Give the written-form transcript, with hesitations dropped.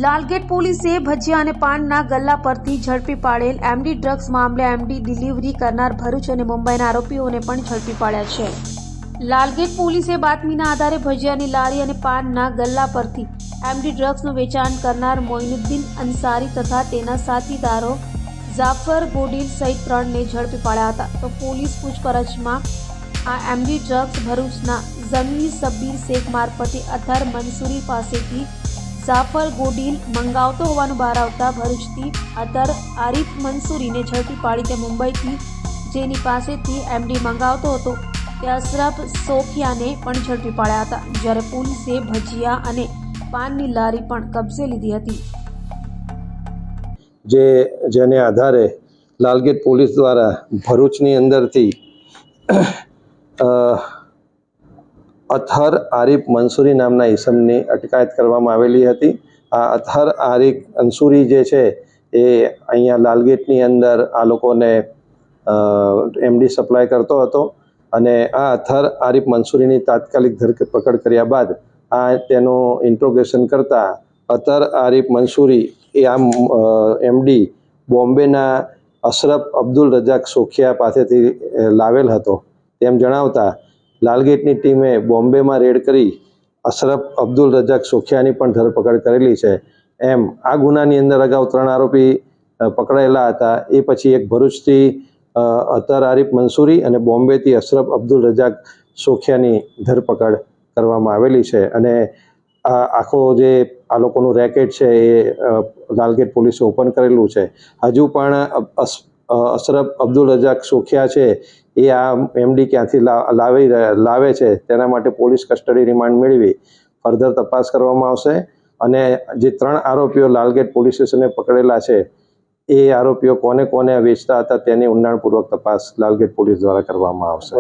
લાલગેટ પોલીસે ભજીયા અને પાનના ગલ્લા પરથી ઝડપી પાડેલ એમડી ડ્રગ્સ મામલે એમડી ડિલિવરી કરનાર ભરૂચ અને મુંબઈના આરોપીઓને પણ ઝડપી પાડ્યા છે। લાલગેટ પોલીસે બાતમીના આધારે ભજીયાની લારી અને પાનના ગલ્લા પરથી એમડી ડ્રગ્સનું વેચાણ કરનાર મોઇનુદ્દીન અંસારી તથા તેના સાથીદારો જાફર ગોડીલ સહિત 3ને ઝડપી પાડ્યા હતા। તો પોલીસ પૂછપરછમાં આ એમડી ડ્રગ્સ ભરૂચના ઝમીર સબ્બીર શેખ મારફતે અથર મંસૂરી પાસેથી જાફર ગોડીલ મંગાવતો હોવાનું બહાર આવતા ભરૂચથી અથર આરિફ મંસૂરીને ઝડપી પાડી તે મુંબઈથી જેની પાસેથી એમડી મંગાવતો હતો તે અશરફ સોખિયાને પણ ઝડપી પાડ્યા હતા, જ્યારે પોલીસે ભજીયા અને પાનની લારી પણ કબજે લીધી હતી। જેને આધારે લાલગેટ પોલીસ દ્વારા ભરૂચની અંદરથી અથર આરિફ મંસૂરી નામના ઈસમની અટકાયત કરવામાં આવેલી હતી। આ અથર આરિફ મંસૂરી જે છે એ અહીંયા લાલગેટની અંદર આ લોકોને એમડી સપ્લાય કરતો હતો અને આ અથર આરિફ મંસૂરીની તાત્કાલિક ધરપકડ કર્યા બાદ તેનું ઇન્ટ્રોગેશન કરતા અથર આરિફ મંસૂરી એ આ એમડી બોમ્બેના અશરફ અબ્દુલ રજાક સોખિયા પાસેથી લાવેલ હતો તેમ જણાવતા લાલગેટની ટીમે બોમ્બેમાં રેડ કરી અશરફ અબ્દુલ રજાક સોખિયાની પણ ધરપકડ કરેલી છે। એમ આ ગુનાની અંદર અગાઉ 3 આરોપી પકડાયેલા હતા। એ પછી એક ભરૂચથી અથર આરિફ મંસૂરી અને બોમ્બેથી અશરફ અબ્દુલ રજાક સોખિયાની ધરપકડ કરવામાં આવેલી છે અને આખો જે આ લોકોનું રેકેટ છે એ લાલગેટ પોલીસે ઓપન કરેલું છે। હજુ પણ અશરફ અબ્દુલ રજાક સોખિયા છે એ આ એમડી ક્યાંથી લાવે છે તેના માટે પોલીસ કસ્ટડી રિમાન્ડ મેળવી ફર્ધર તપાસ કરવામાં આવશે અને જે 3 આરોપીઓ લાલગેટ પોલીસ સ્ટેશને પકડેલા છે એ આરોપીઓ કોને વેચતા હતા તેની ઊંડાણપૂર્વક તપાસ લાલગેટ પોલીસ દ્વારા કરવામાં આવશે।